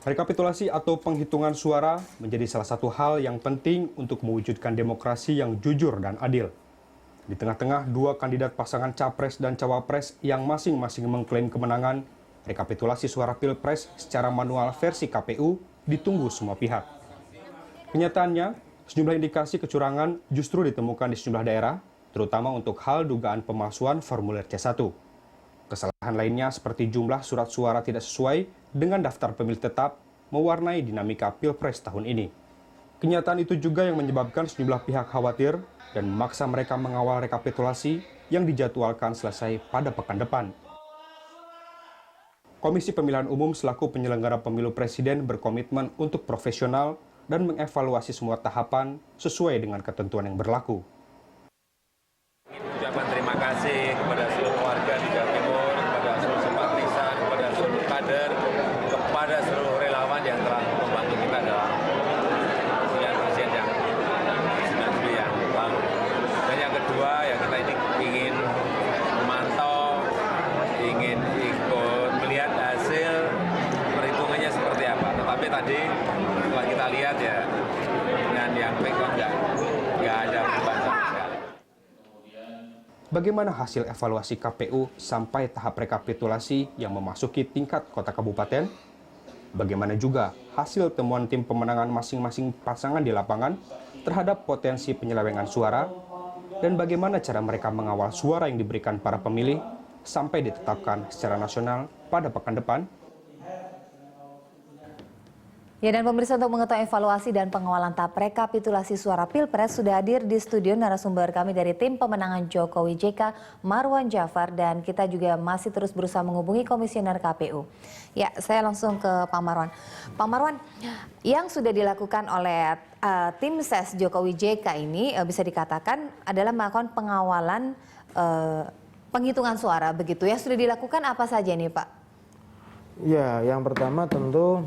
Rekapitulasi atau penghitungan suara menjadi salah satu hal yang penting untuk mewujudkan demokrasi yang jujur dan adil. Di tengah-tengah dua kandidat pasangan Capres dan Cawapres yang masing-masing mengklaim kemenangan, rekapitulasi suara Pilpres secara manual versi KPU ditunggu semua pihak. Kenyataannya, sejumlah indikasi kecurangan justru ditemukan di sejumlah daerah, terutama untuk hal dugaan pemalsuan formulir C1. Kesalahan lainnya seperti jumlah surat suara tidak sesuai dengan daftar pemilih tetap mewarnai dinamika Pilpres tahun ini. Kenyataan itu juga yang menyebabkan sejumlah pihak khawatir dan memaksa mereka mengawal rekapitulasi yang dijadwalkan selesai pada pekan depan. Komisi Pemilihan Umum selaku penyelenggara pemilu presiden berkomitmen untuk profesional dan mengevaluasi semua tahapan sesuai dengan ketentuan yang berlaku. Ucapan terima kasih kepada seluruh warga di Jawa Timur, kepada seluruh simpatisan, kepada seluruh kader, kepada seluruh relawan yang telah membantu kita dalam pemilihan presiden yang 9 Juli yang lalu. Dan yang kedua, ya kita ini ingin memantau, ingin ikut melihat hasil perhitungannya seperti apa. Tetapi tadi setelah kita lihat ya, dengan yang quick count nggak ada perubahan sama sekali. Bagaimana hasil evaluasi KPU sampai tahap rekapitulasi yang memasuki tingkat kota kabupaten? Bagaimana juga hasil temuan tim pemenangan masing-masing pasangan di lapangan terhadap potensi penyelewengan suara? Dan bagaimana cara mereka mengawal suara yang diberikan para pemilih sampai ditetapkan secara nasional pada pekan depan? Ya, dan pemirsa, untuk mengetahui evaluasi dan pengawalan tahap rekapitulasi suara Pilpres sudah hadir di studio narasumber kami dari tim pemenangan Jokowi JK, Marwan Jafar, dan kita juga masih terus berusaha menghubungi komisioner KPU. Ya, saya langsung ke Pak Marwan. Pak Marwan, yang sudah dilakukan oleh tim ses Jokowi JK ini bisa dikatakan adalah melakukan pengawalan penghitungan suara, begitu ya. Sudah dilakukan apa saja nih, Pak? Ya, yang pertama tentu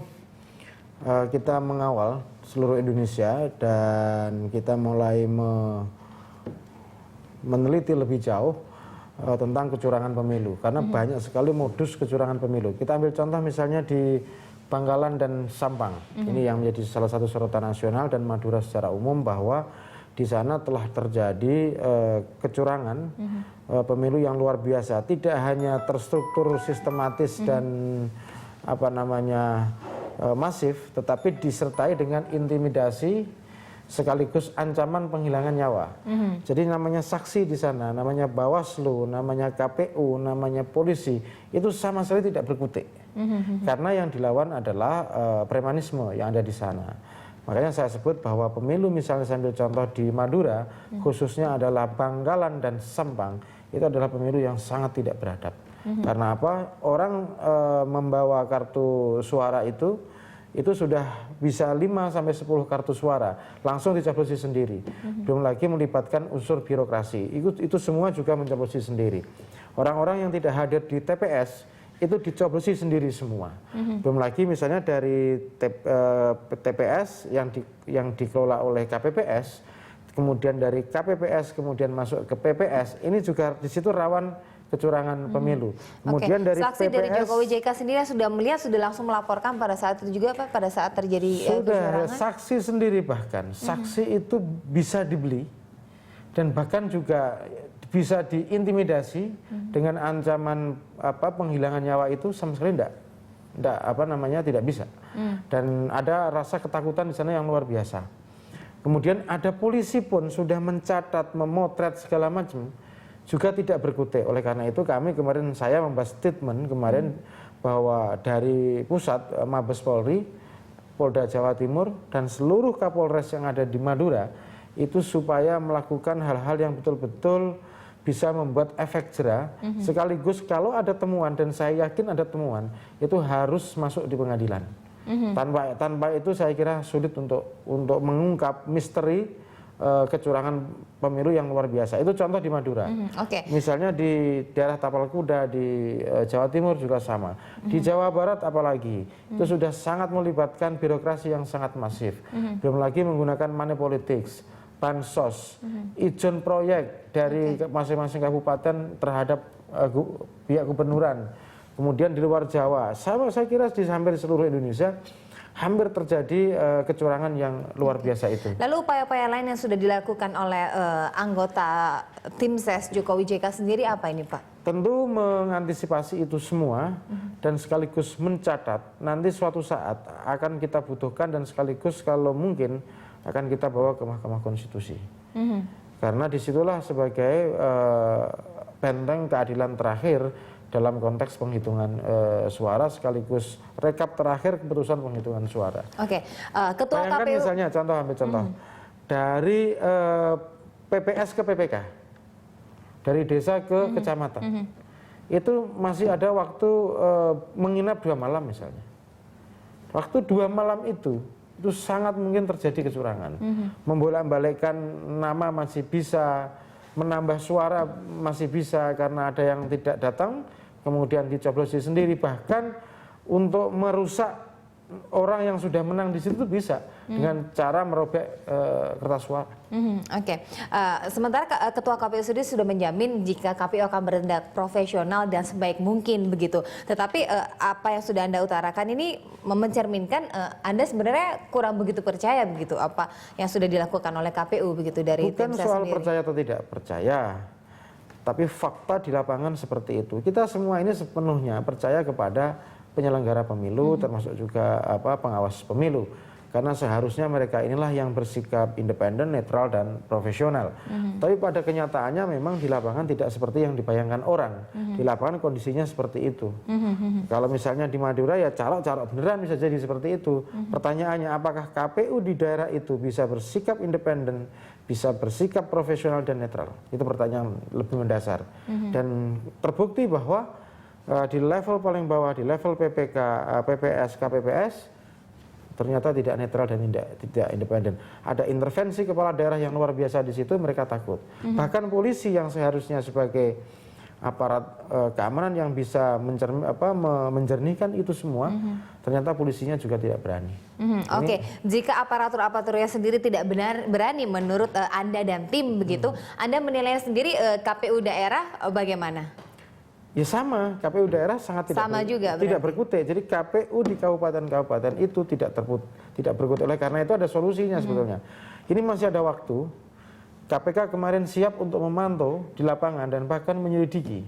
kita mengawal seluruh Indonesia dan kita mulai meneliti lebih jauh tentang kecurangan pemilu, karena banyak sekali modus kecurangan pemilu. Kita ambil contoh misalnya di Bangkalan dan Sampang, ini yang menjadi salah satu sorotan nasional dan Madura secara umum, bahwa di sana telah terjadi kecurangan pemilu yang luar biasa, tidak hanya terstruktur sistematis dan masif, tetapi disertai dengan intimidasi sekaligus ancaman penghilangan nyawa. Jadi namanya saksi di sana, namanya Bawaslu, namanya KPU, namanya polisi, itu sama sekali tidak berkutik. Karena yang dilawan adalah premanisme yang ada di sana. Makanya saya sebut bahwa pemilu, misalnya saya ambil contoh di Madura, khususnya adalah Bangkalan dan Sampang, itu adalah pemilu yang sangat tidak beradab. Karena apa? Orang membawa kartu suara itu sudah bisa 5-10 kartu suara, langsung dicoblosi sendiri. Belum lagi melibatkan unsur birokrasi, itu semua juga mencoblosi sendiri. Orang-orang yang tidak hadir di TPS, itu dicoblosi sendiri semua. Belum lagi misalnya dari TPS yang dikelola oleh KPPS, kemudian dari KPPS kemudian masuk ke PPS, ini juga di situ rawan kecurangan pemilu. Kemudian dari saksi PPS, dari Jokowi JK sendiri sudah melihat, sudah langsung melaporkan pada saat itu juga, Pak, pada saat terjadi sudah kecurangan? Saksi sendiri, bahkan saksi itu bisa dibeli dan bahkan juga bisa diintimidasi dengan ancaman penghilangan nyawa, itu sama sekali tidak bisa. Dan ada rasa ketakutan di sana yang luar biasa. Kemudian ada polisi pun sudah mencatat, memotret segala macam, juga tidak berkutik. Oleh karena itu saya membuat statement kemarin bahwa dari pusat Mabes Polri, Polda Jawa Timur, dan seluruh Kapolres yang ada di Madura itu supaya melakukan hal-hal yang betul-betul bisa membuat efek jera, sekaligus kalau ada temuan, dan saya yakin ada temuan, itu harus masuk di pengadilan. Tanpa itu saya kira sulit untuk mengungkap misteri kecurangan pemilu yang luar biasa. Itu contoh di Madura. Misalnya di daerah Tapal Kuda di Jawa Timur juga sama. Di Jawa Barat apalagi, itu sudah sangat melibatkan birokrasi yang sangat masif. Belum lagi menggunakan money politics, bansos, izin proyek dari masing-masing kabupaten terhadap pihak gubernuran. Kemudian di luar Jawa, saya kira di hampir seluruh Indonesia hampir terjadi kecurangan yang luar biasa itu. Lalu upaya-upaya lain yang sudah dilakukan oleh anggota tim ses Jokowi JK sendiri apa ini Pak? Tentu mengantisipasi itu semua dan sekaligus mencatat nanti suatu saat akan kita butuhkan dan sekaligus kalau mungkin akan kita bawa ke Mahkamah Konstitusi. Karena disitulah sebagai benteng keadilan terakhir dalam konteks penghitungan suara sekaligus rekap terakhir keputusan penghitungan suara. Oke, Ketua Bayangkan KPU misalnya ambil contoh dari PPS ke PPK, dari desa ke kecamatan, itu masih ada waktu menginap 2 malam misalnya. Waktu 2 malam itu sangat mungkin terjadi kecurangan. Membolak-balikkan nama masih bisa, menambah suara masih bisa karena ada yang tidak datang, kemudian dicoblosi sendiri, bahkan untuk merusak orang yang sudah menang di situ bisa dengan cara merobek kertas suara. Oke. Sementara Ketua KPU sendiri sudah menjamin jika KPU akan bertindak profesional dan sebaik mungkin begitu. Tetapi apa yang sudah Anda utarakan ini mencerminkan Anda sebenarnya kurang begitu percaya begitu apa yang sudah dilakukan oleh KPU begitu dari Bukan tim ses soal sendiri. percaya atau tidak percaya, tapi fakta di lapangan seperti itu. Kita semua ini sepenuhnya percaya kepada penyelenggara pemilu, termasuk juga pengawas pemilu. Karena seharusnya mereka inilah yang bersikap independen, netral, dan profesional. Tapi pada kenyataannya memang di lapangan tidak seperti yang dibayangkan orang. Di lapangan kondisinya seperti itu. Kalau misalnya di Madura ya calok-calok beneran bisa jadi seperti itu. Pertanyaannya apakah KPU di daerah itu bisa bersikap independen, bisa bersikap profesional dan netral? Itu pertanyaan lebih mendasar. Dan terbukti bahwa di level paling bawah, di level PPK, PPS, KPPS, ternyata tidak netral dan tidak independen. Ada intervensi kepala daerah yang luar biasa di situ, mereka takut. Bahkan polisi yang seharusnya sebagai aparat keamanan yang bisa menjernihkan itu semua, ternyata polisinya juga tidak berani. Oke, jika aparatur-aparaturnya sendiri tidak berani menurut Anda dan tim begitu, Anda menilai sendiri KPU daerah bagaimana? Ya sama, KPU daerah sangat tidak berkutik. Jadi KPU di kabupaten-kabupaten itu tidak berkutik. Oleh karena itu ada solusinya sebetulnya. Ini masih ada waktu. KPK kemarin siap untuk memantau di lapangan dan bahkan menyelidiki.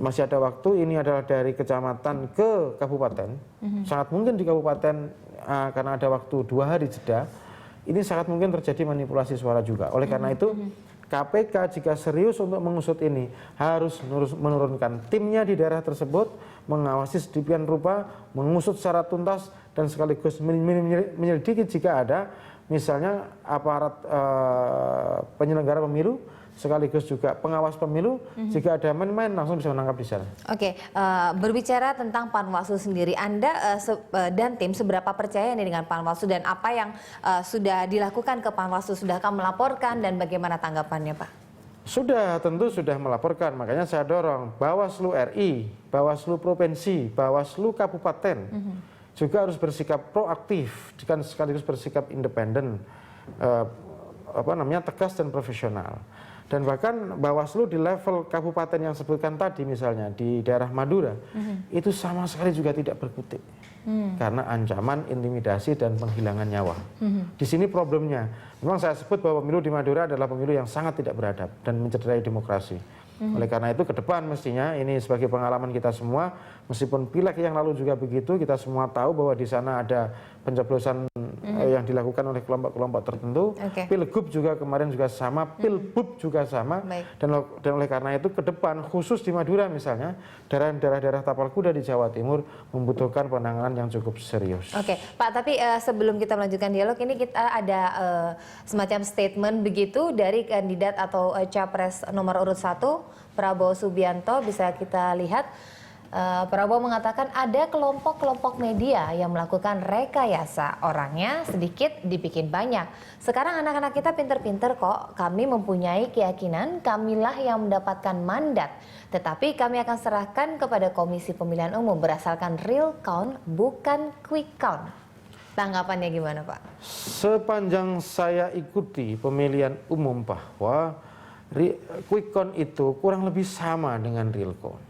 Masih ada waktu, ini adalah dari kecamatan ke kabupaten. Sangat mungkin di kabupaten karena ada waktu 2 hari jeda, ini sangat mungkin terjadi manipulasi suara juga. Oleh karena itu KPK jika serius untuk mengusut ini harus menurunkan timnya di daerah tersebut, mengawasi sedemikian rupa, mengusut secara tuntas dan sekaligus menyelidiki jika ada misalnya aparat penyelenggara pemilu sekaligus juga pengawas pemilu, jika ada main-main langsung bisa menangkap di sana. Oke, berbicara tentang Panwaslu sendiri, Anda dan tim seberapa percaya nih dengan Panwaslu dan apa yang sudah dilakukan ke Panwaslu? Sudahkah melaporkan dan bagaimana tanggapannya Pak? Sudah, tentu sudah melaporkan, makanya saya dorong Bawaslu RI, Bawaslu Provinsi, Bawaslu Kabupaten juga harus bersikap proaktif, dan sekaligus bersikap independen, tegas dan profesional. Dan bahkan Bawaslu di level kabupaten yang sebutkan tadi misalnya di daerah Madura itu sama sekali juga tidak berkutik karena ancaman, intimidasi dan penghilangan nyawa. Di sini problemnya. Memang saya sebut bahwa pemilu di Madura adalah pemilu yang sangat tidak beradab dan mencederai demokrasi. Oleh karena itu ke depan mestinya ini sebagai pengalaman kita semua, meskipun pileg yang lalu juga begitu, kita semua tahu bahwa di sana ada pencoblosan yang dilakukan oleh kelompok-kelompok tertentu. Pilgub juga kemarin juga sama, Pilbub juga sama. Dan oleh karena itu ke depan khusus di Madura misalnya, daerah-daerah tapal kuda di Jawa Timur membutuhkan penanganan yang cukup serius. Oke, Pak, tapi sebelum kita melanjutkan dialog ini kita ada semacam statement begitu dari kandidat atau capres nomor urut 1 Prabowo Subianto. Bisa kita lihat Prabowo mengatakan ada kelompok-kelompok media yang melakukan rekayasa, orangnya sedikit dibikin banyak. Sekarang anak-anak kita pinter-pinter kok, kami mempunyai keyakinan kamilah yang mendapatkan mandat. Tetapi kami akan serahkan kepada Komisi Pemilihan Umum berdasarkan real count bukan quick count. Tanggapannya gimana Pak? Sepanjang saya ikuti pemilihan umum bahwa quick count itu kurang lebih sama dengan real count.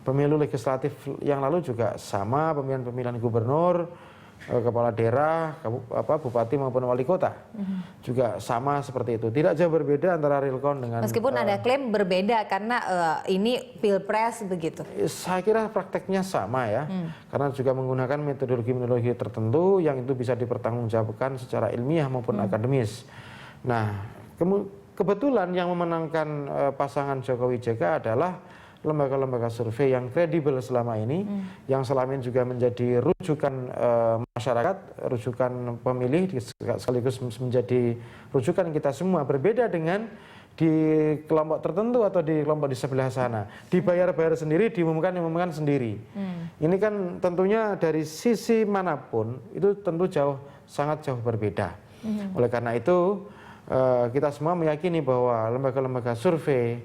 Pemilu legislatif yang lalu juga sama, pemilihan gubernur kepala daerah, bupati maupun wali kota. Juga sama seperti itu. Tidak jauh berbeda antara realcon dengan... Meskipun ada klaim berbeda karena ini pilpres begitu. Saya kira prakteknya sama ya. Karena juga menggunakan metodologi-metodologi tertentu yang itu bisa dipertanggungjawabkan secara ilmiah maupun akademis. Nah, kebetulan yang memenangkan pasangan Jokowi JK adalah lembaga-lembaga survei yang kredibel selama ini, yang selama ini juga menjadi rujukan masyarakat, rujukan pemilih, sekaligus menjadi rujukan kita semua. Berbeda dengan di kelompok tertentu atau di kelompok di sebelah sana. Dibayar-bayar sendiri, diumumkan sendiri. Ini kan tentunya dari sisi manapun, itu tentu sangat jauh berbeda. Oleh karena itu, kita semua meyakini bahwa lembaga-lembaga survei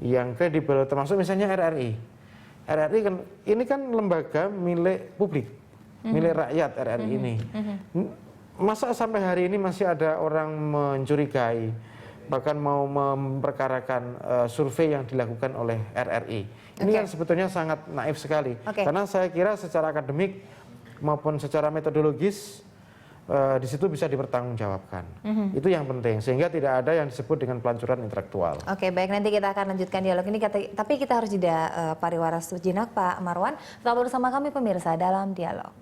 yang kredibel, termasuk misalnya RRI. RRI kan ini kan lembaga milik publik, milik rakyat RRI ini. Masa sampai hari ini masih ada orang mencurigai, bahkan mau memperkarakan survei yang dilakukan oleh RRI. Ini kan sebetulnya sangat naif sekali. Karena saya kira secara akademik maupun secara metodologis di situ bisa dipertanggungjawabkan. Itu yang penting, sehingga tidak ada yang disebut dengan pelancuran intelektual. Oke, baik, nanti kita akan lanjutkan dialog ini, tapi kita harus jeda pariwara sejenak, Pak Marwan. Tetap bersama kami pemirsa dalam dialog.